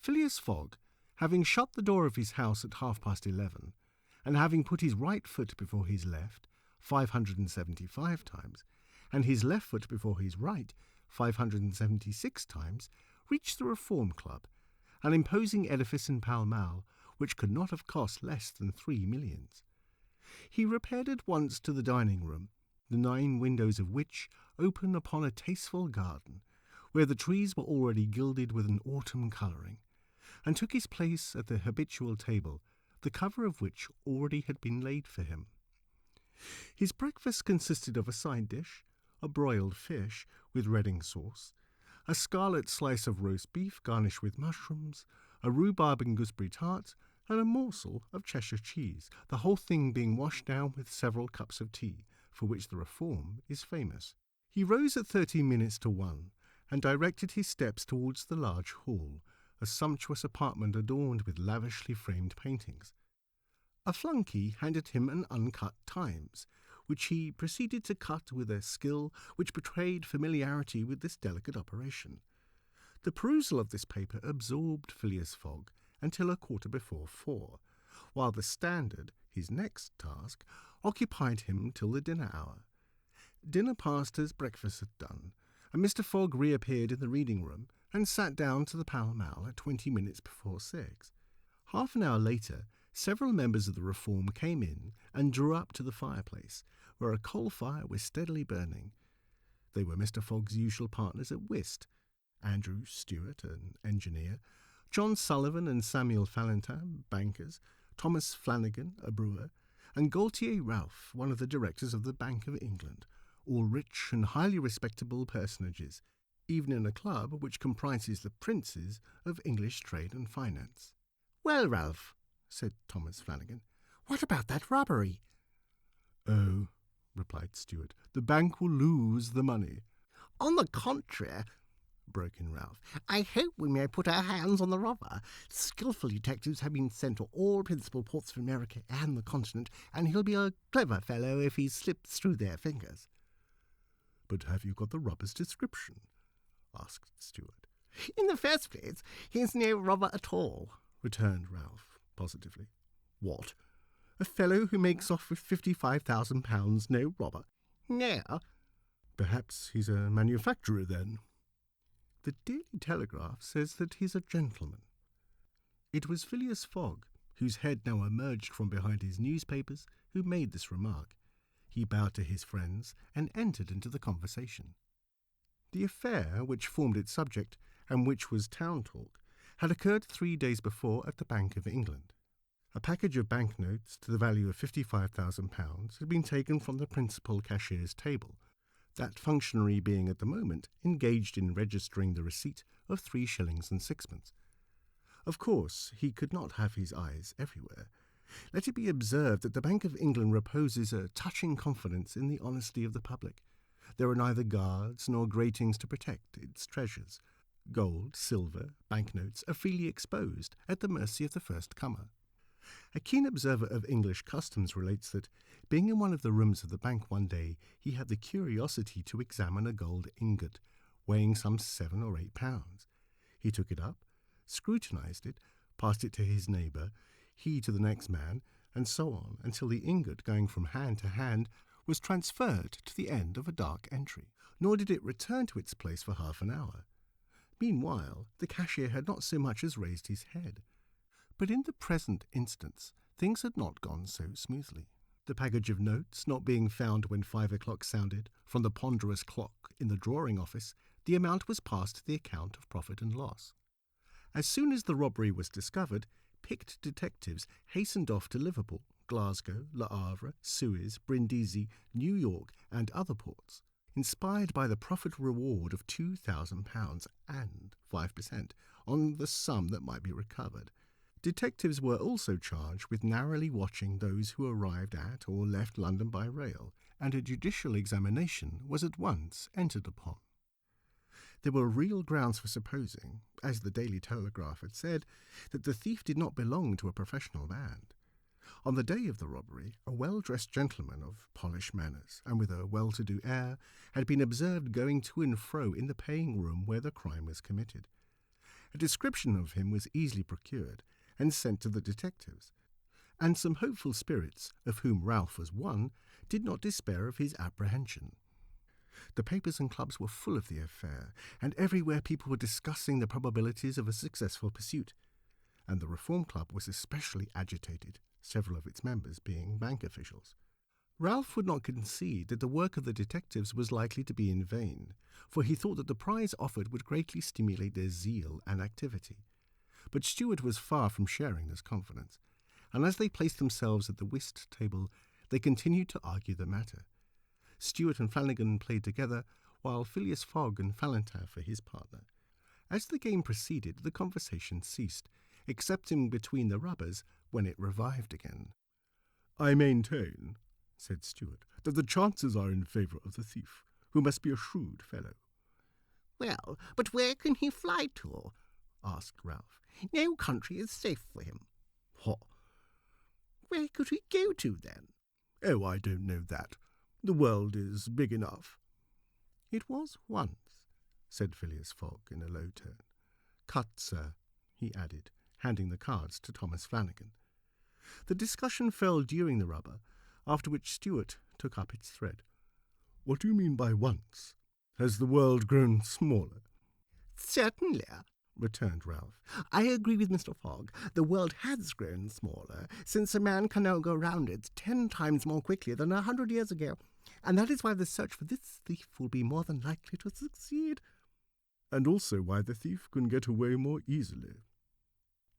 Phileas Fogg, having shut the door of his house at 11:30, and having put his right foot before his left 575 times, and his left foot before his right 576 times, reached the Reform Club, an imposing edifice in Pall Mall which could not have cost less than 3 millions. He repaired at once to the dining room, the 9 windows of which open upon a tasteful garden, where the trees were already gilded with an autumn colouring, and took his place at the habitual table, the cover of which already had been laid for him. His breakfast consisted of a side dish, a broiled fish with Reading sauce, a scarlet slice of roast beef garnished with mushrooms, a rhubarb and gooseberry tart, and a morsel of Cheshire cheese, the whole thing being washed down with several cups of tea, for which the Reform is famous. He rose at 1:13, and directed his steps towards the large hall, a sumptuous apartment adorned with lavishly framed paintings. A flunkey handed him an uncut Times, which he proceeded to cut with a skill which betrayed familiarity with this delicate operation. The perusal of this paper absorbed Phileas Fogg until 4:15, while the Standard, his next task, occupied him till the dinner hour. Dinner passed as breakfast had done, and Mr. Fogg reappeared in the reading-room and sat down to the Pall Mall at 20 minutes before 6. Half an hour later, several members of the Reform came in and drew up to the fireplace, where a coal fire was steadily burning. They were Mr. Fogg's usual partners at whist, Andrew Stewart, an engineer, John Sullivan and Samuel Fallentin, bankers, Thomas Flanagan, a brewer, and Gaultier Ralph, one of the directors of the Bank of England, all rich and highly respectable personages, even in a club which comprises the princes of English trade and finance. "Well, Ralph," said Thomas Flanagan, "what about that robbery?" "Oh," replied Stewart, "the bank will lose the money." "On the contrary," broke in Ralph, "I hope we may put our hands on the robber. Skilful detectives have been sent to all principal ports of America and the continent, and he'll be a clever fellow if he slips through their fingers." "But have you got the robber's description?" asked Stewart. "In the first place, he's no robber at all," returned Ralph positively. "What? A fellow who makes off with £55,000 no robber?" "No." "Perhaps he's a manufacturer, then?" "The Daily Telegraph says that he's a gentleman." It was Phileas Fogg, whose head now emerged from behind his newspapers, who made this remark. He bowed to his friends and entered into the conversation. The affair which formed its subject, and which was town talk, had occurred 3 days before at the Bank of England. A package of banknotes to the value of £55,000 had been taken from the principal cashier's table, that functionary being at the moment engaged in registering the receipt of 3 shillings and 6pence. Of course, he could not have his eyes everywhere. Let it be observed that the Bank of England reposes a touching confidence in the honesty of the public. There are neither guards nor gratings to protect its treasures. Gold, silver, banknotes are freely exposed at the mercy of the first comer. A keen observer of English customs relates that, being in one of the rooms of the bank one day, he had the curiosity to examine a gold ingot, weighing some 7 or 8 pounds. He took it up, scrutinized it, passed it to his neighbour, he to the next man, and so on, until the ingot, going from hand to hand, was transferred to the end of a dark entry, nor did it return to its place for half an hour. Meanwhile, the cashier had not so much as raised his head. But in the present instance, things had not gone so smoothly. The package of notes not being found when 5 o'clock sounded from the ponderous clock in the drawing office, the amount was passed to the account of profit and loss. As soon as the robbery was discovered, picked detectives hastened off to Liverpool, Glasgow, Le Havre, Suez, Brindisi, New York, and other ports, inspired by the profit reward of £2,000 and 5% on the sum that might be recovered. Detectives were also charged with narrowly watching those who arrived at or left London by rail, and a judicial examination was at once entered upon. There were real grounds for supposing, as the Daily Telegraph had said, that the thief did not belong to a professional band. On the day of the robbery, a well-dressed gentleman of polished manners, and with a well-to-do air, had been observed going to and fro in the paying room where the crime was committed. A description of him was easily procured and sent to the detectives, and some hopeful spirits, of whom Ralph was one, did not despair of his apprehension. The papers and clubs were full of the affair, and everywhere people were discussing the probabilities of a successful pursuit, and the Reform Club was especially agitated, several of its members being bank officials. Ralph would not concede that the work of the detectives was likely to be in vain, for he thought that the prize offered would greatly stimulate their zeal and activity. But Stewart was far from sharing this confidence, and as they placed themselves at the whist table, they continued to argue the matter. Stewart and Flanagan played together, while Phileas Fogg and Valentin for his partner. As the game proceeded, the conversation ceased, excepting between the rubbers, when it revived again. "I maintain," said Stewart, "that the chances are in favour of the thief, who must be a shrewd fellow." "Well, but where can he fly to?" asked Ralph. "No country is safe for him." "What?" "Where could he go to, then?" "Oh, I don't know that. The world is big enough." "It was once," said Phileas Fogg in a low tone. "Cut, sir," he added, handing the cards to Thomas Flanagan. The discussion fell during the rubber, after which Stewart took up its thread. "What do you mean by once? Has the world grown smaller?" "Certainly," returned Ralph. "I agree with Mr. Fogg. The world has grown smaller, since a man can now go round it 10 times more quickly than 100 years ago, and that is why the search for this thief will be more than likely to succeed." "And also why the thief can get away more easily."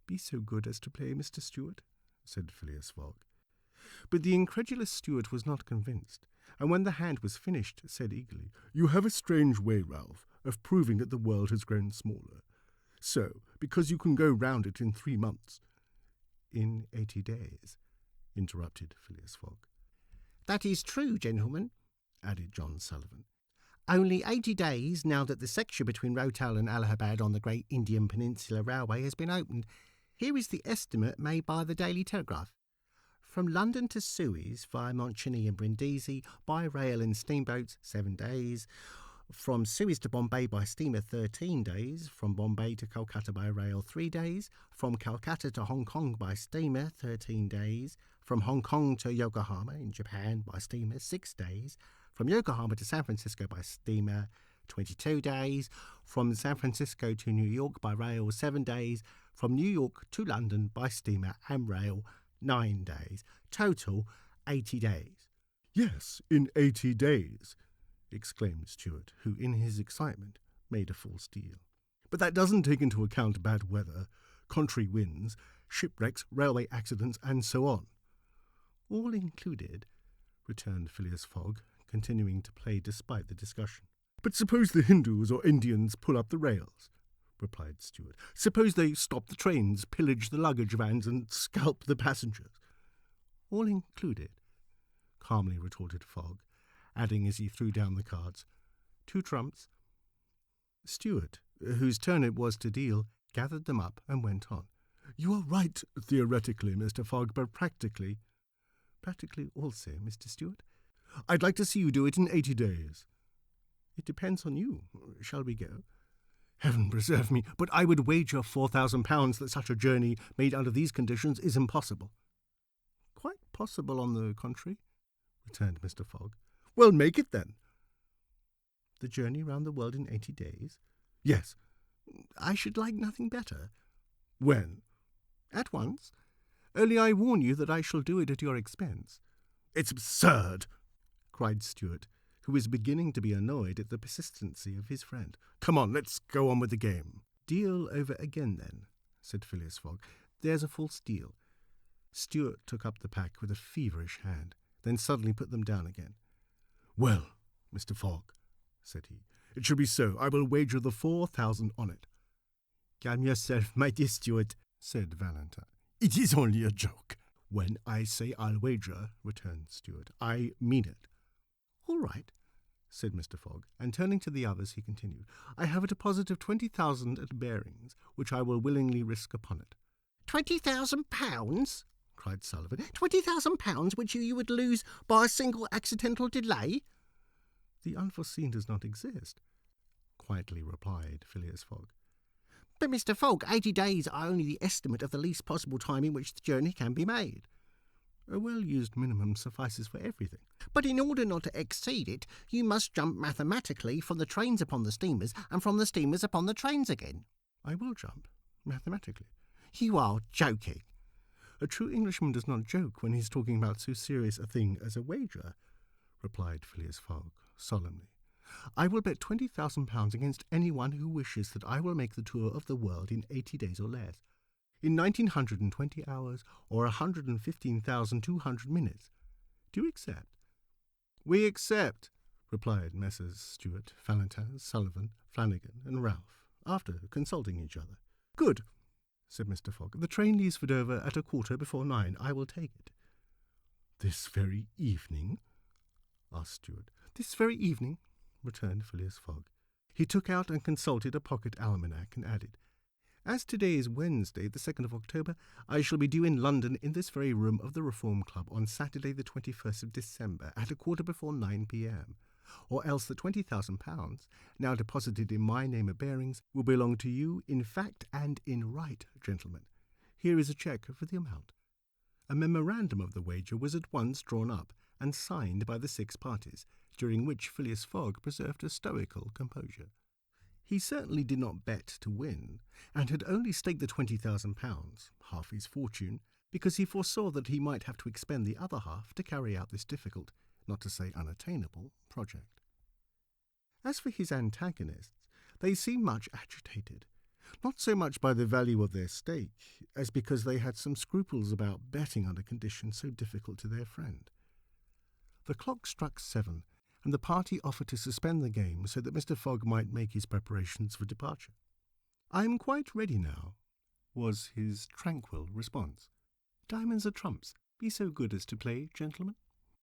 "Be so good as to play, Mr. Stewart," said Phileas Fogg. But the incredulous Stewart was not convinced, and when the hand was finished, said eagerly, "You have a strange way, Ralph, of proving that the world has grown smaller. So, because you can go round it in 3 months—" "In 80 days," interrupted Phileas Fogg. "That is true, gentlemen," added John Sullivan. "Only 80 days now that the section between Rotal and Allahabad on the Great Indian Peninsula Railway has been opened. Here is the estimate made by the Daily Telegraph. From London to Suez, via Montchini and Brindisi, by rail and steamboats, 7 days. From Suez to Bombay by steamer, 13 days. From Bombay to Calcutta by rail, 3 days. From Calcutta to Hong Kong by steamer, 13 days. From Hong Kong to Yokohama in Japan by steamer, 6 days. From Yokohama to San Francisco by steamer, 22 days. From San Francisco to New York by rail, 7 days. From New York to London by steamer and rail, 9 days. Total, 80 days. "Yes, in 80 days," exclaimed Stewart, who, in his excitement, made a false deal. "But that doesn't take into account bad weather, contrary winds, shipwrecks, railway accidents, and so on." "All included," returned Phileas Fogg, continuing to play despite the discussion. "But suppose the Hindus or Indians pull up the rails," replied Stewart. "Suppose they stop the trains, pillage the luggage vans, and scalp the passengers." "All included," calmly retorted Fogg, adding as he threw down the cards, "2 trumps." Stewart, whose turn it was to deal, gathered them up and went on. "You are right, theoretically, Mr. Fogg, but practically—" "Practically also, Mr. Stewart." "I'd like to see you do it in 80 days. "It depends on you. Shall we go?" "Heaven preserve me, but I would wager £4,000 that such a journey made under these conditions is impossible." "Quite possible, on the contrary," returned Mr. Fogg. "Well, make it, then." "The journey round the world in 80 days?" "Yes." "I should like nothing better." "When?" "At once. Only I warn you that I shall do it at your expense." "It's absurd!" cried Stewart, who was beginning to be annoyed at the persistency of his friend. "Come on, let's go on with the game." "Deal over again, then," said Phileas Fogg. "There's a false deal." Stewart took up the pack with a feverish hand, then suddenly put them down again. "Well, Mr. Fogg," said he, "it shall be so. I will wager the 4,000 on it." "Calm yourself, my dear Stewart," said Valentin. "It is only a joke." "When I say I'll wager," returned Stewart, "I mean it." "All right," said Mr. Fogg, and turning to the others, he continued, "I have a deposit of 20,000 at Bearings, which I will willingly risk upon it." £20,000? cried Sullivan. £20,000 which you would lose by a single accidental delay? "The unforeseen does not exist," quietly replied Phileas Fogg. But, Mr. Fogg, 80 days are only the estimate of the least possible time in which the journey can be made. A well-used minimum suffices for everything. But in order not to exceed it, you must jump mathematically from the trains upon the steamers and from the steamers upon the trains again. I will jump, mathematically. You are joking. A true Englishman does not joke when he's talking about so serious a thing as a wager, replied Phileas Fogg solemnly. I will bet £20,000 against anyone who wishes that I will make the tour of the world in 80 days or less, in 1920 hours or 115,200 minutes. Do you accept? We accept, replied Messrs. Stewart, Valentin, Sullivan, Flanagan, and Ralph, after consulting each other. Good, said Mr. Fogg. The train leaves for Dover at 9:15. I will take it. This very evening? Asked Stewart. This very evening, returned Phileas Fogg. He took out and consulted a pocket almanac and added, As today is Wednesday, the 2nd of October, I shall be due in London in this very room of the Reform Club on Saturday the 21st of December at 9:15 p.m., or else the £20,000, now deposited in my name and bearings, will belong to you in fact and in right, gentlemen. Here is a cheque for the amount. A memorandum of the wager was at once drawn up and signed by the 6 parties, during which Phileas Fogg preserved a stoical composure. He certainly did not bet to win, and had only staked the £20,000, half his fortune, because he foresaw that he might have to expend the other half to carry out this difficult, not to say unattainable, project. As for his antagonists, they seemed much agitated, not so much by the value of their stake, as because they had some scruples about betting under conditions so difficult to their friend. The clock struck 7, and the party offered to suspend the game so that Mr. Fogg might make his preparations for departure. I am quite ready now, was his tranquil response. Diamonds are trumps. Be so good as to play, gentlemen.